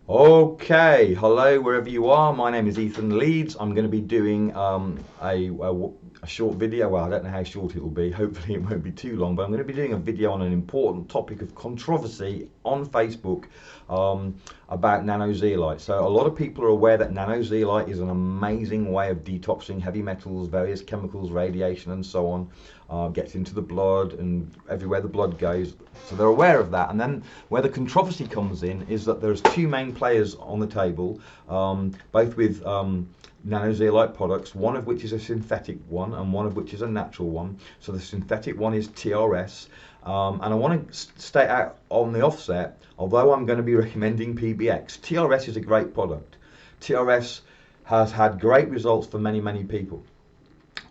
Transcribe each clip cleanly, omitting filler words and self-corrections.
Okay, hello wherever you are. My name is Ethan Leeds. I'm going to be doing a short video. Well, I don't know how short it will be. Hopefully, it won't be too long. But I'm going to be doing a video on an important topic of controversy on Facebook about nanozeolite. So, a lot of people are aware that nanozeolite is an amazing way of detoxing heavy metals, various chemicals, radiation, and so on. Gets into the blood and everywhere the blood goes. So they're aware of that. And then where the controversy comes in is that there's two main players on the table, both with nanozeolite products, one of which is a synthetic one and one of which is a natural one. So the synthetic one is TRS. And I want to state out on the offset, although I'm going to be recommending PBX, TRS is a great product. TRS has had great results for many, many people.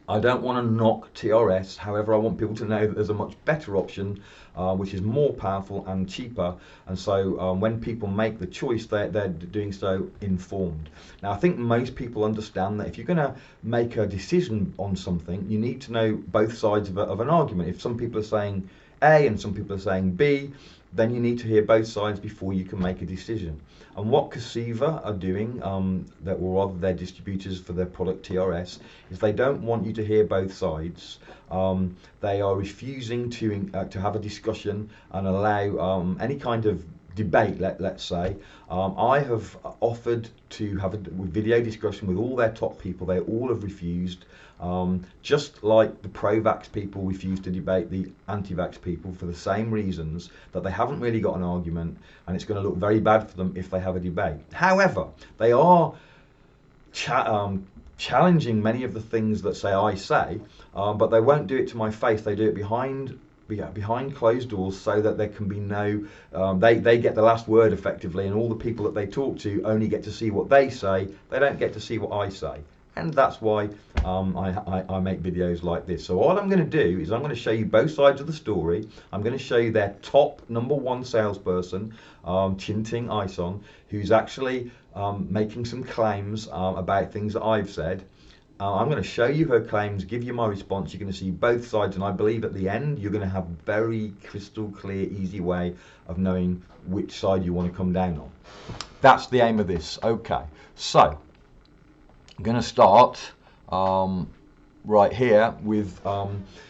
I don't want to knock TRS, however I want people to know that there's a much better option which is more powerful and cheaper, and so when people make the choice they're doing so informed. Now I think most people understand that if you're going to make a decision on something you need to know both sides of an argument. If some people are saying A and some people are saying B, then you need to hear both sides before you can make a decision. And what Casiva are doing, or rather their distributors for their product TRS, is they don't want you to hear both sides. They are refusing to have a discussion and allow any kind of debate, let's say. I have offered to have a video discussion with all their top people. They all have refused, just like the pro-vax people refuse to debate the anti-vax people for the same reasons, that they haven't really got an argument and it's going to look very bad for them if they have a debate. However, they are challenging many of the things that I say, but they won't do it to my face. They do it behind closed doors so that there can be no, they get the last word effectively, and all the people that they talk to only get to see what they say. They don't get to see what I say. And that's why I make videos like this. So all I'm going to do is I'm going to show you both sides of the story. I'm going to show you their top #1 salesperson, ChinTing Ison, who's actually making some claims about things that I've said. I'm going to show you her claims, give you my response. You're going to see both sides, and I believe at the end you're going to have a very crystal clear, easy way of knowing which side you want to come down on. That's the aim of this. Okay, so I'm going to start right here with,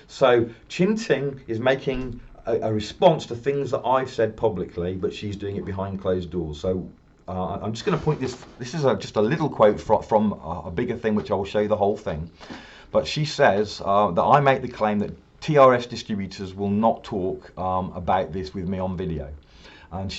so ChinTing is making a response to things that I've said publicly, but she's doing it behind closed doors. So I'm just going to point this is just a little quote from a bigger thing, which I will show you the whole thing. But she says that I make the claim that TRS distributors will not talk about this with me on video. And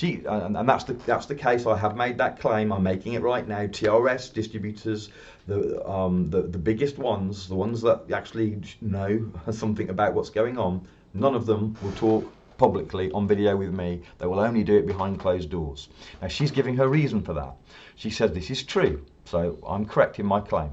that's the case. I have made that claim. I'm making it right now. TRS distributors, the biggest ones, the ones that actually know something about what's going on, none of them will talk publicly on video with me. They will only do it behind closed doors. Now she's giving her reason for that. She says this is true, so I'm correct in my claim.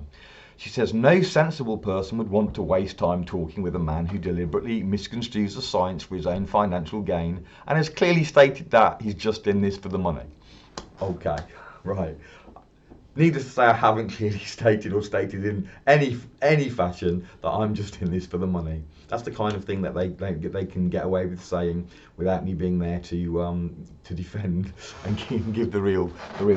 She says no sensible person would want to waste time talking with a man who deliberately misconstrues the science for his own financial gain and has clearly stated that he's just in this for the money. Okay, right. Needless to say, I haven't clearly stated or stated in any fashion that I'm just in this for the money. That's the kind of thing that they can get away with saying without me being there to defend and give the real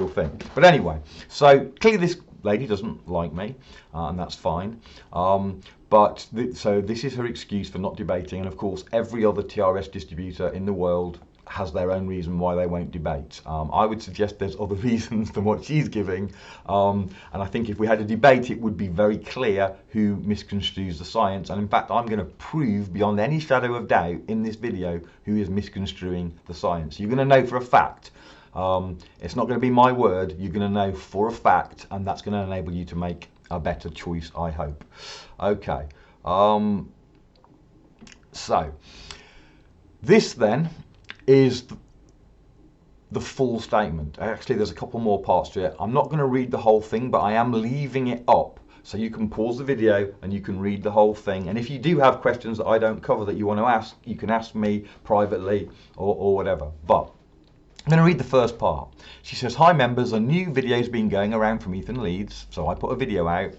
thing. But anyway, so clearly this lady doesn't like me, and that's fine. So this is her excuse for not debating, and of course every other TRS distributor in the world has their own reason why they won't debate. I would suggest there's other reasons than what she's giving, and I think if we had a debate it would be very clear who misconstrues the science, and in fact I'm going to prove beyond any shadow of doubt in this video who is misconstruing the science. You're going to know for a fact. It's not going to be my word, you're going to know for a fact, and that's going to enable you to make a better choice, I hope. Okay, so this then is the full statement. Actually there's a couple more parts to it. I'm not going to read the whole thing, but I am leaving it up so you can pause the video and you can read the whole thing, and if you do have questions that I don't cover that you want to ask, you can ask me privately or whatever. But I'm going to read the first part. She says, hi members, a new video has been going around from Ethan Leeds, so I put a video out,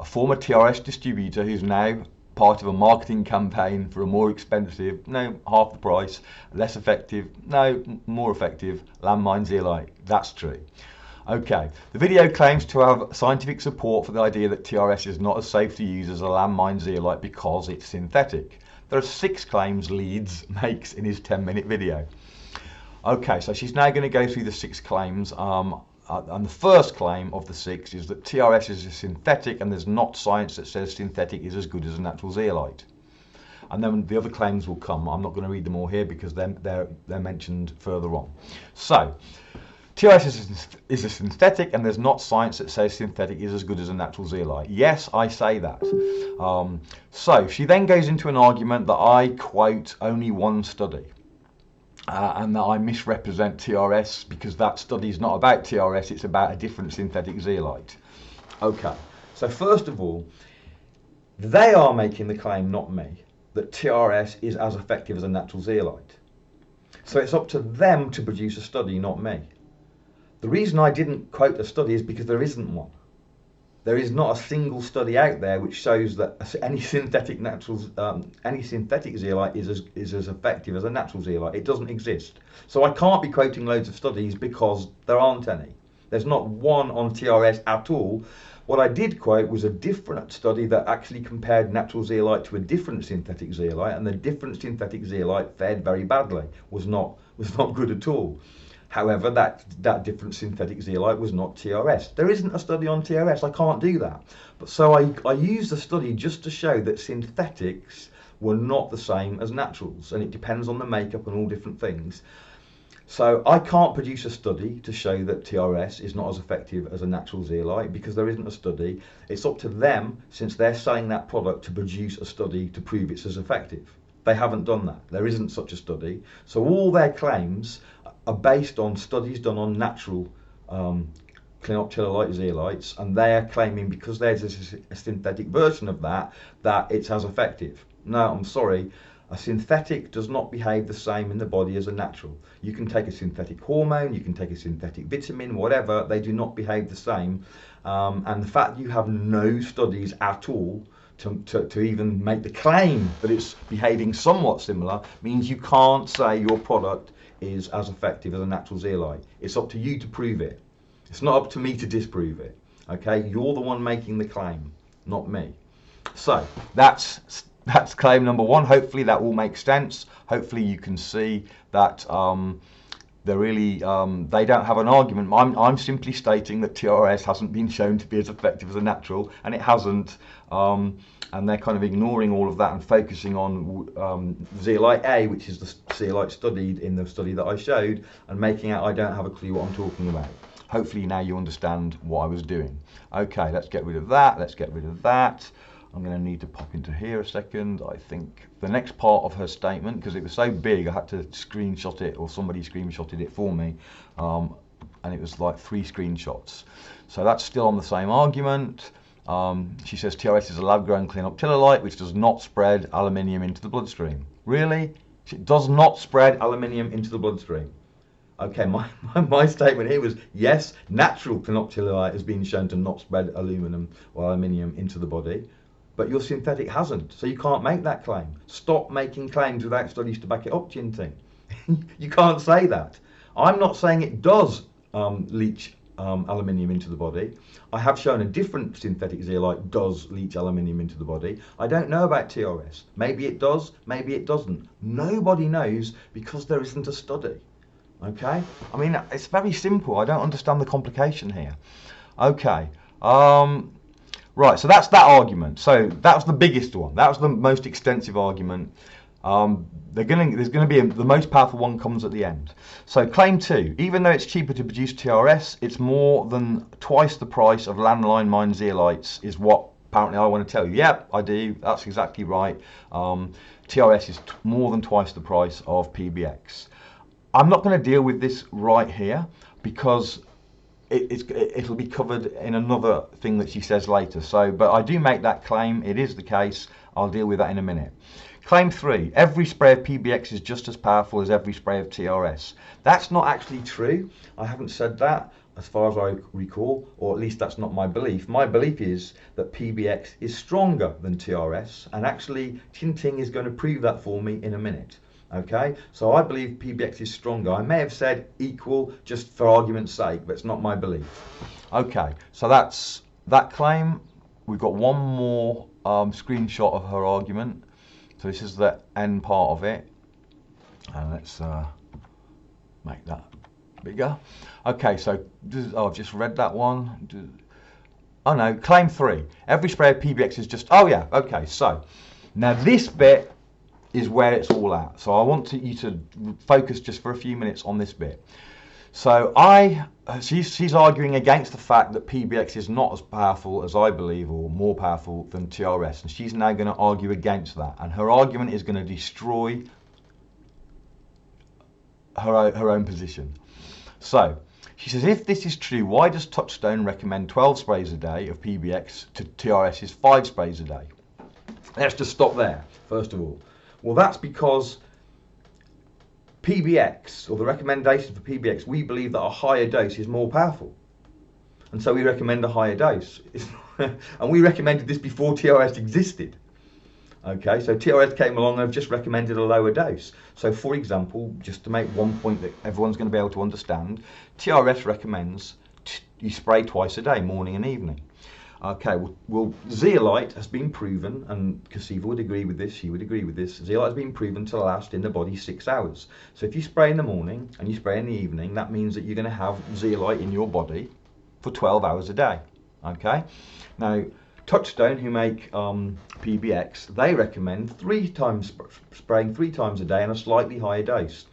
a former TRS distributor who's now part of a marketing campaign for a more expensive, no, half the price, less effective, no, more effective landmine zeolite. That's true. Okay, the video claims to have scientific support for the idea that TRS is not as safe to use as a landmine zeolite because it's synthetic. There are 6 claims Leeds makes in his 10-minute video. Okay, so she's now going to go through the 6 claims. And the first claim of the 6 is that TRS is a synthetic and there's not science that says synthetic is as good as a natural zeolite. And then the other claims will come. I'm not going to read them all here because they're mentioned further on. So, TRS is a synthetic and there's not science that says synthetic is as good as a natural zeolite. Yes, I say that. So she then goes into an argument that I quote only one study. And that I misrepresent TRS because that study is not about TRS, it's about a different synthetic zeolite. Okay, so first of all, they are making the claim, not me, that TRS is as effective as a natural zeolite. So it's up to them to produce a study, not me. The reason I didn't quote a study is because there isn't one. There is not a single study out there which shows that any synthetic zeolite is as effective as a natural zeolite. It doesn't exist. So I can't be quoting loads of studies because there aren't any. There's not one on TRS at all. What I did quote was a different study that actually compared natural zeolite to a different synthetic zeolite, and the different synthetic zeolite fared very badly, was not good at all. However, that different synthetic zeolite was not TRS. There isn't a study on TRS, I can't do that. But so I used the study just to show that synthetics were not the same as naturals, and it depends on the makeup and all different things. So I can't produce a study to show that TRS is not as effective as a natural zeolite because there isn't a study. It's up to them, since they're selling that product, to produce a study to prove it's as effective. They haven't done that. There isn't such a study. So all their claims are based on studies done on natural clinoptilolite zeolites, and they're claiming because there's a synthetic version of that it's as effective. No, I'm sorry. A synthetic does not behave the same in the body as a natural. You can take a synthetic hormone, you can take a synthetic vitamin, whatever, they do not behave the same. And the fact that you have no studies at all to even make the claim that it's behaving somewhat similar means you can't say your product is as effective as a natural zeolite. It's up to you to prove it. It's not up to me to disprove it. Okay, you're the one making the claim, not me. So that's claim number 1. Hopefully that all makes sense. Hopefully you can see that they don't have an argument. I'm simply stating that TRS hasn't been shown to be as effective as a natural, and it hasn't. And they're kind of ignoring all of that and focusing on zeolite A, which is the zeolite studied in the study that I showed, and making out I don't have a clue what I'm talking about. Hopefully now you understand what I was doing. Okay, let's get rid of that. Let's get rid of that. I'm going to need to pop into here a second. I think the next part of her statement, because it was so big, I had to screenshot it, or somebody screenshotted it for me, and it was like 3 screenshots. So that's still on the same argument. She says TRS is a lab-grown clinoptilolite which does not spread aluminium into the bloodstream. Really? It does not spread aluminium into the bloodstream. Okay, my statement here was, yes, natural clinoptilolite has been shown to not spread aluminum or aluminium into the body, but your synthetic hasn't, so you can't make that claim. Stop making claims without studies to back it up, ChinTing. You can't say that. I'm not saying it does leach aluminium into the body. I have shown a different synthetic zeolite does leach aluminium into the body. I don't know about TRS. Maybe it does, maybe it doesn't. Nobody knows because there isn't a study. Okay? I mean, it's very simple. I don't understand the complication here. Okay. Right, so that's that argument. So that was the biggest one. That was the most extensive argument. There's going to be the most powerful one comes at the end. So claim 2, even though it's cheaper to produce TRS, it's more than twice the price of landmine zeolites, is what apparently I want to tell you. Yep, I do. That's exactly right. TRS is more than twice the price of PBX. I'm not going to deal with this right here because it'll be covered in another thing that she says later. So, but I do make that claim. It is the case. I'll deal with that in a minute. Claim 3, every spray of PBX is just as powerful as every spray of TRS. That's not actually true. I haven't said that. as far as I recall, or at least that's not my belief. My belief is that PBX is stronger than TRS, and actually ChinTing is going to prove that for me in a minute. Okay, so I believe PBX is stronger. I may have said equal just for argument's sake, but it's not my belief. Okay, so that's that claim. We've got one more screenshot of her argument. So this is the end part of it, and let's make that bigger. Okay, so I've just read that one. Oh no, claim 3. Every spray of PBX is just, oh yeah, okay, so now this bit is where it's all at. So I want you to focus just for a few minutes on this bit. So she's arguing against the fact that PBX is not as powerful as I believe, or more powerful than TRS, and she's now going to argue against that, and her argument is going to destroy her own position. So she says, if this is true, why does Touchstone recommend 12 sprays a day of PBX to TRS's 5 sprays a day? Let's just stop there, first of all. Well, that's because PBX, or the recommendation for PBX, we believe that a higher dose is more powerful. And so we recommend a higher dose. And we recommended this before TRS existed. Okay, so TRS came along and have just recommended a lower dose. So for example, just to make one point that everyone's going to be able to understand, TRS recommends you spray twice a day, morning and evening. Okay, well zeolite has been proven, and Kasiva would agree with this, she would agree with this, zeolite has been proven to last in the body 6 hours. So if you spray in the morning and you spray in the evening, that means that you're going to have zeolite in your body for 12 hours a day. Okay, now Touchstone, who make PBX, they recommend spraying 3 times a day and a slightly higher dose.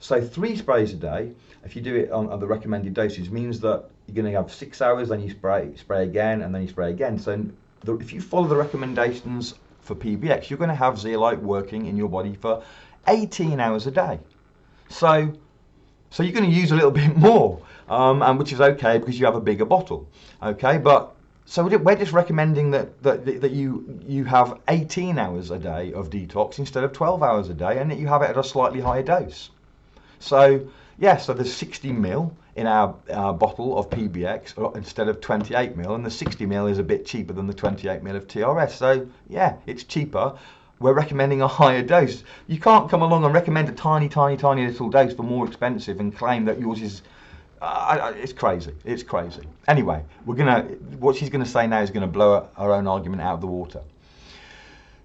So 3 sprays a day, if you do it on the recommended dosage, means that you're going to have 6 hours, then you spray again, and then you spray again. So if you follow the recommendations for PBX, you're going to have zeolite working in your body for 18 hours a day. So you're going to use a little bit more, and which is okay because you have a bigger bottle. Okay, but so we're just recommending that you have 18 hours a day of detox instead of 12 hours a day, and that you have it at a slightly higher dose. So yeah, so there's 60 ml in our bottle of PBX instead of 28 ml, and the 60 ml is a bit cheaper than the 28 ml of TRS. So yeah, it's cheaper. We're recommending a higher dose. You can't come along and recommend a tiny little dose for more expensive and claim that yours is. It's crazy. It's crazy. Anyway, what she's gonna say now is gonna blow her own argument out of the water.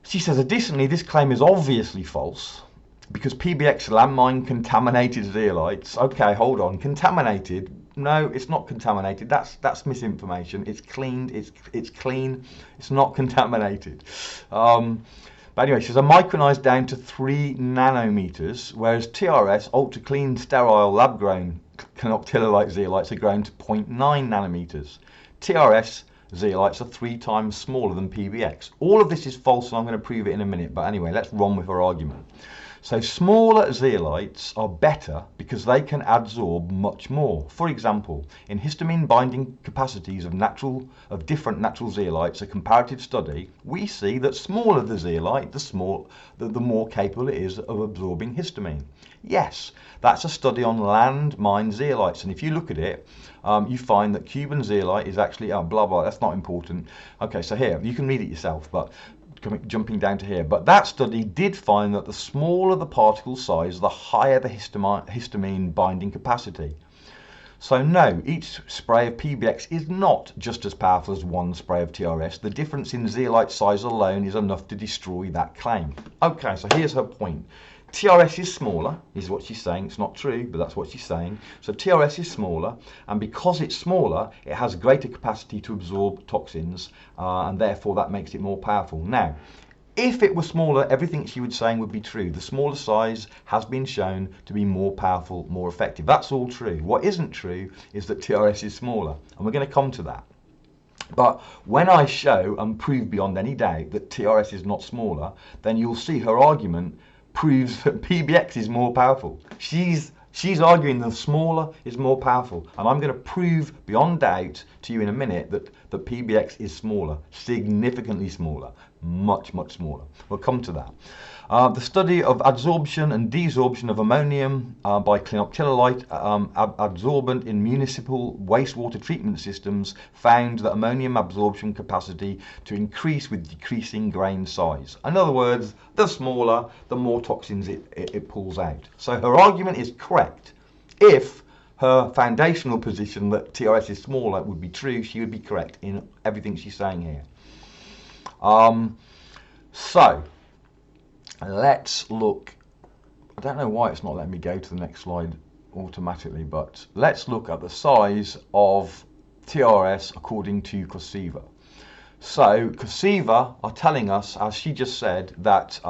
She says, additionally, this claim is obviously false because PBX landmine contaminated zeolites. Okay, hold on. Contaminated? No, it's not contaminated. That's misinformation. It's cleaned. It's clean. It's not contaminated. But anyway, she says, are micronized down to 3 nanometers, whereas TRS, ultra clean, sterile, lab grown canoptilolite zeolites are grown to 0.9 nanometers. TRS zeolites are 3 times smaller than PBX. All of this is false, and I'm going to prove it in a minute. But anyway, let's run with our argument. So smaller zeolites are better because they can adsorb much more. For example, in histamine binding capacities of different natural zeolites, a comparative study, we see that smaller the zeolite, the more capable it is of absorbing histamine. Yes, that's a study on landmine zeolites, and if you look at it, you find that Cuban zeolite is actually, blah blah, that's not important. Okay, so here, you can read it yourself, but jumping down to here, but that study did find that the smaller the particle size, the higher the histamine binding capacity. So no, each spray of PBX is not just as powerful as one spray of TRS. The difference in zeolite size alone is enough to destroy that claim. Okay, so here's her point. TRS is smaller, is what she's saying. It's not true, but that's what she's saying. So TRS is smaller, and because it's smaller, it has greater capacity to absorb toxins, and therefore that makes it more powerful. Now, if it were smaller, everything she was saying would be true. The smaller size has been shown to be more powerful, more effective. That's all true. What isn't true is that TRS is smaller, and we're going to come to that. But when I show and prove beyond any doubt that TRS is not smaller, then you'll see her argument proves that PBX is more powerful. She's arguing the smaller is more powerful, and I'm going to prove beyond doubt to you in a minute that PBX is smaller, significantly smaller, much, much smaller. We'll come to that. The study of adsorption and desorption of ammonium by clinoptilolite adsorbent in municipal wastewater treatment systems found that ammonium absorption capacity to increase with decreasing grain size. In other words, the smaller, the more toxins it pulls out. So her argument is correct. If her foundational position that TRS is smaller would be true, she would be correct in everything she's saying here. So let's look. I don't know why it's not letting me go to the next slide automatically, but let's look at the size of TRS according to COSIVA. So COSIVA are telling us, as she just said, that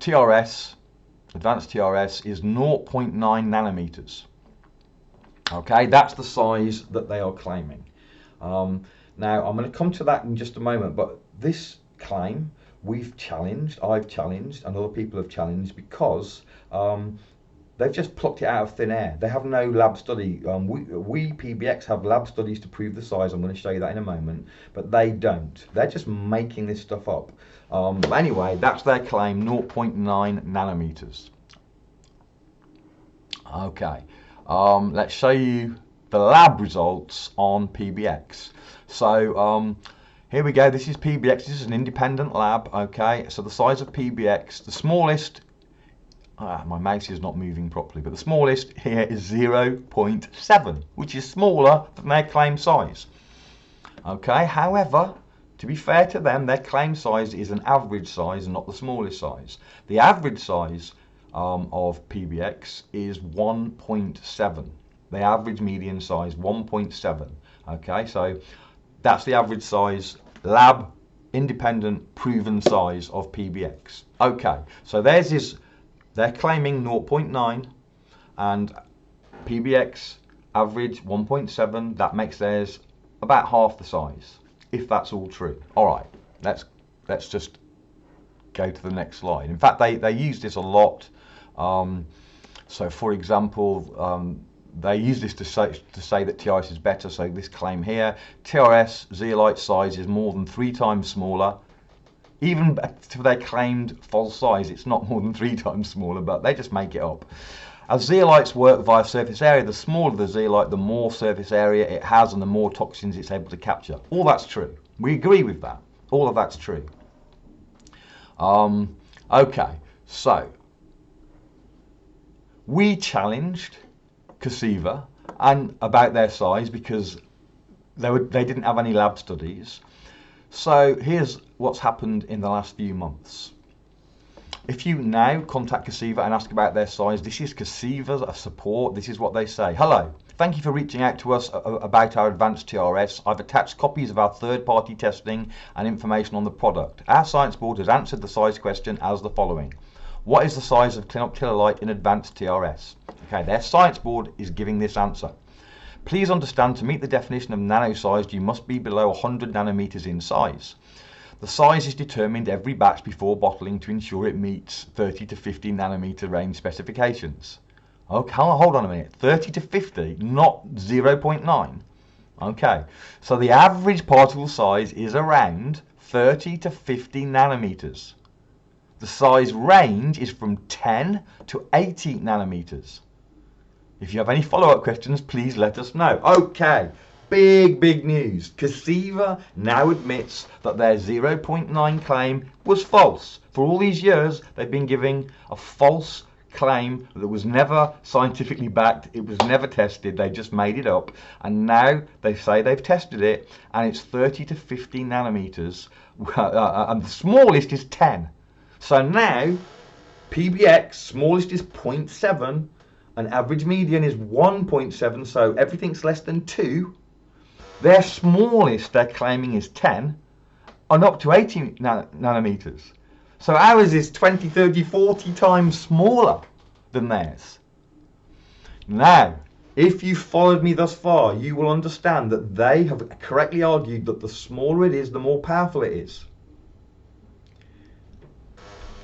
TRS, advanced TRS, is 0.9 nanometers. Okay, that's the size that they are claiming. Now I'm going to come to that in just a moment, but this claim we've challenged, I've challenged, and other people have challenged because they've just plucked it out of thin air. They have no lab study. We PBX have lab studies to prove the size. I'm going to show you that in a moment, but they don't. They're just making this stuff up. Anyway, that's their claim, 0.9 nanometers. Okay, let's show you the lab results on PBX. So here we go. This is PBX. This is an independent lab. Okay, so the size of PBX, the smallest, my mouse is not moving properly, but the smallest here is 0.7, which is smaller than their claim size. Okay, however, to be fair to them, their claim size is an average size and not the smallest size. The average size of PBX is 1.7. The average median size 1.7. Okay, so that's the average size, lab, independent, proven size of PBX. Okay, so theirs is, they're claiming 0.9 and PBX average 1.7. That makes theirs about half the size, if that's all true. All right, let's just go to the next slide. In fact, they use this a lot. So for example, they use this to say that TRS is better. So this claim here, TRS zeolite size is more than 3 times smaller. Even to their claimed false size, it's not more than 3 times smaller, but they just make it up. As zeolites work via surface area, the smaller the zeolite, the more surface area it has and the more toxins it's able to capture. All that's true. We agree with that. All of that's true. Okay, so we challenged COSIVA and about their size because they didn't have any lab studies. So here's what's happened in the last few months. If you now contact COSIVA and ask about their size, this is COSIVA's support. This is what they say. Hello, thank you for reaching out to us about our advanced TRS. I've attached copies of our third-party testing and information on the product. Our science board has answered the size question as the following. What is the size of clinoptilolite in advanced TRS? Okay, their science board is giving this answer. Please understand, to meet the definition of nano-sized, you must be below 100 nanometers in size. The size is determined every batch before bottling to ensure it meets 30 to 50 nanometer range specifications. Okay, hold on a minute. 30 to 50, not 0.9. Okay, so the average particle size is around 30 to 50 nanometers. The size range is from 10 to 80 nanometers. If you have any follow-up questions, please let us know. Okay, big news. COSIVA now admits that their 0.9 claim was false. For all these years, they've been giving a false claim that was never scientifically backed. It was never tested. They just made it up. And now they say they've tested it, and it's 30 to 50 nanometers, and the smallest is 10. So now, PBX, smallest is 0.7, and average median is 1.7, so everything's less than 2. Their smallest, they're claiming, is 10, and up to 80 nanometers. So ours is 20, 30, 40 times smaller than theirs. Now, if you followed me thus far, you will understand that they have correctly argued that the smaller it is, the more powerful it is.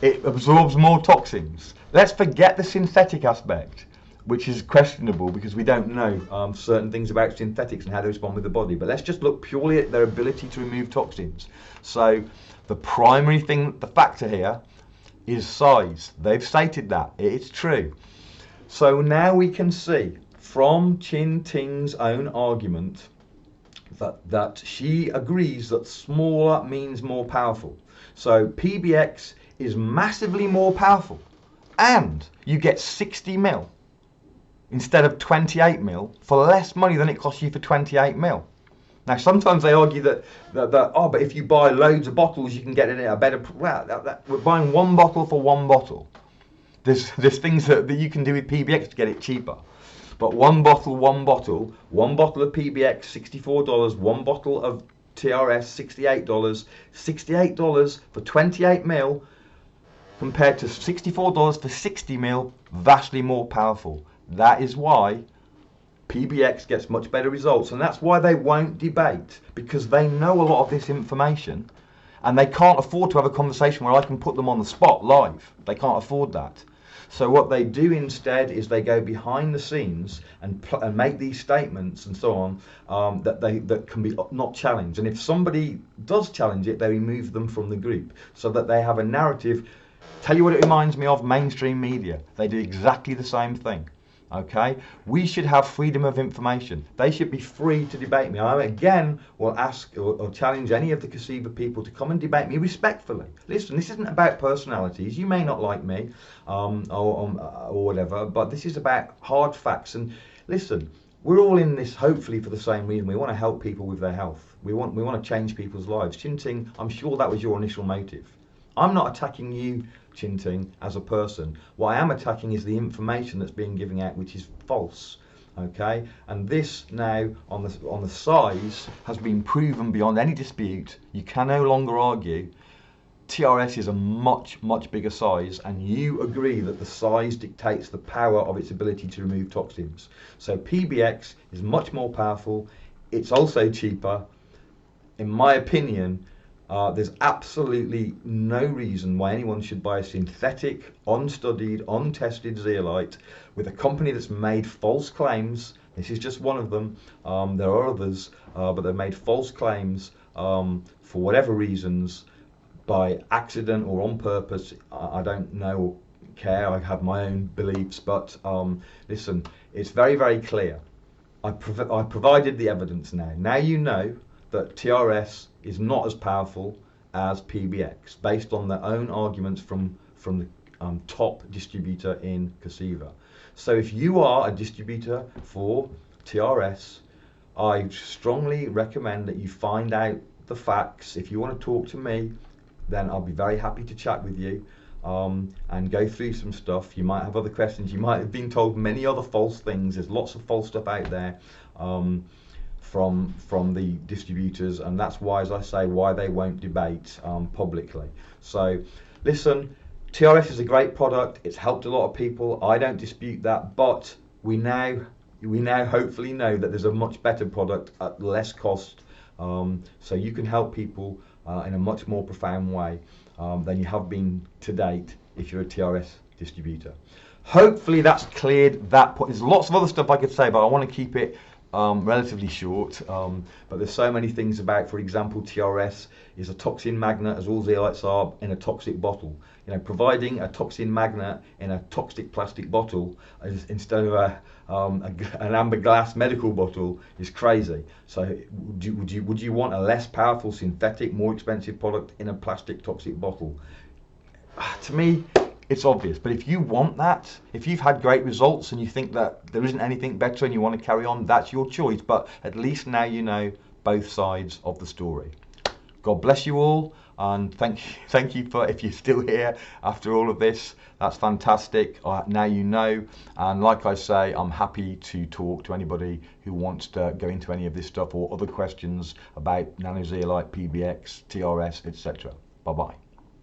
It absorbs more toxins. Let's forget the synthetic aspect, which is questionable because we don't know certain things about synthetics and how they respond with the body. But let's just look purely at their ability to remove toxins. So The primary thing, the factor here, is size. They've stated that. It's true. So now we can see from ChinTing's own argument that she agrees that smaller means more powerful. So PBX is massively more powerful, and you get 60 mil instead of 28 mil for less money than it costs you for 28 mil. Now, sometimes they argue that oh, but if you buy loads of bottles, you can get it at a better. Well, we're buying one bottle for one bottle. There's things that you can do with PBX to get it cheaper. But one bottle of PBX, $64, one bottle of TRS, $68, $68 for 28 mil compared to $64 for 60 mil, vastly more powerful. That is why PBX gets much better results, and that's why they won't debate, because they know a lot of this information and they can't afford to have a conversation where I can put them on the spot live. They can't afford that. So what they do instead is they go behind the scenes and make these statements and so on that can be not challenged. And if somebody does challenge it, they remove them from the group so that they have a narrative. Tell you what it reminds me of: mainstream media. They do exactly the same thing. Okay, we should have freedom of information. They should be free to debate me. I again will ask or challenge any of the Casiva people to come and debate me respectfully. Listen, this isn't about personalities. You may not like me or whatever, but this is about hard facts. And listen, we're all in this hopefully for the same reason. We want to help people with their health. We want to change people's lives. ChinTing, I'm sure that was your initial motive. I'm not attacking you, ChinTing, as a person. What I am attacking is the information that's being given out, which is false. Okay, and this now on the size has been proven beyond any dispute. You can no longer argue. TRS is a much bigger size, and you agree that the size dictates the power of its ability to remove toxins. So PBX is much more powerful. It's also cheaper. In my opinion, there's absolutely no reason why anyone should buy a synthetic, unstudied, untested zeolite with a company that's made false claims. This is just one of them. There are others, but they've made false claims for whatever reasons, by accident or on purpose. I don't know, care. I have my own beliefs, but listen, it's very clear. I provided the evidence now. Now you know that TRS is not as powerful as PBX, based on their own arguments from the top distributor in Casiva. So if you are a distributor for TRS, I strongly recommend that you find out the facts. If you want to talk to me, then I'll be very happy to chat with you and go through some stuff. You might have other questions. You might have been told many other false things. There's lots of false stuff out there from the distributors, and that's why, as I say, why they won't debate publicly. So listen, TRS is a great product. It's helped a lot of people. I don't dispute that, but we now hopefully know that there's a much better product at less cost, so you can help people in a much more profound way than you have been to date if you're a TRS distributor. Hopefully that's cleared that point. There's lots of other stuff I could say, but I want to keep it relatively short, but there's so many things about, for example, TRS is a toxin magnet, as all zeolites are, in a toxic bottle. You know, providing a toxin magnet in a toxic plastic bottle instead of an amber glass medical bottle is crazy. So would you want a less powerful synthetic, more expensive product in a plastic toxic bottle? To me, it's obvious. But if you want that, if you've had great results and you think that there isn't anything better and you want to carry on, that's your choice. But at least now you know both sides of the story. God bless you all, and thank you for, if you're still here after all of this, that's fantastic. Now you know, and like I say, I'm happy to talk to anybody who wants to go into any of this stuff or other questions about nanozeolite, PBX, TRS, etc. Bye bye.